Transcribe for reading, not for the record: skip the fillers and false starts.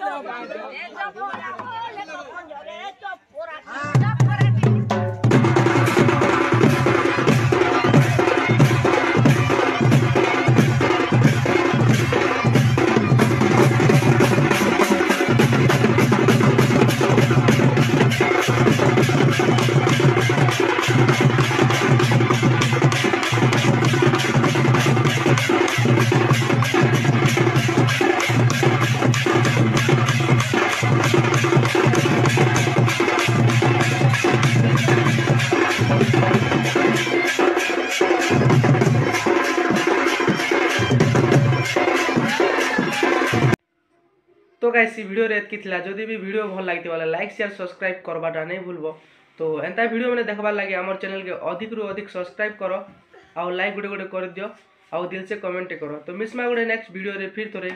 तो guys video एतकी थिला जदि भी वीडियो भल लगी वाला लाइक शेयर सब्सक्राइब करवाटा नहीं भूलबो। तो एंता वीडियो मैंने देखबार लगे आम चैनल के अधिक रु अधिक सब्सक्राइब करो आउ लाइक गोटे गोटे कर दियो आउ दिल से कमेंट करो। तो मिसमा गोटे नेक्स्ट वीडियो रे फिर थोड़े